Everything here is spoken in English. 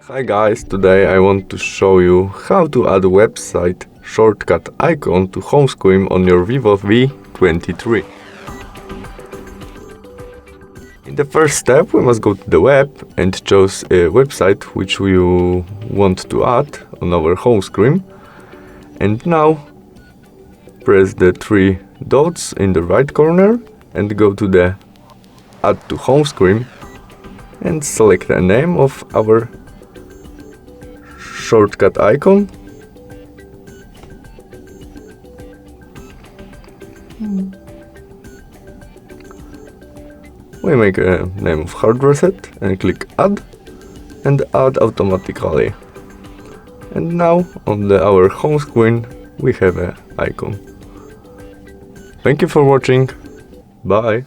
Hi guys, today I want to show you how to add a website shortcut icon to home screen on your Vivo V23. In the first step we must go to the web and choose a website which we want to add on our home screen. And now press the three dots in the right corner and go to the add to home screen and select the name of our shortcut icon. We make a name of hard reset and click add and add automatically. And now on our home screen we have an icon. Thank you for watching. Bye.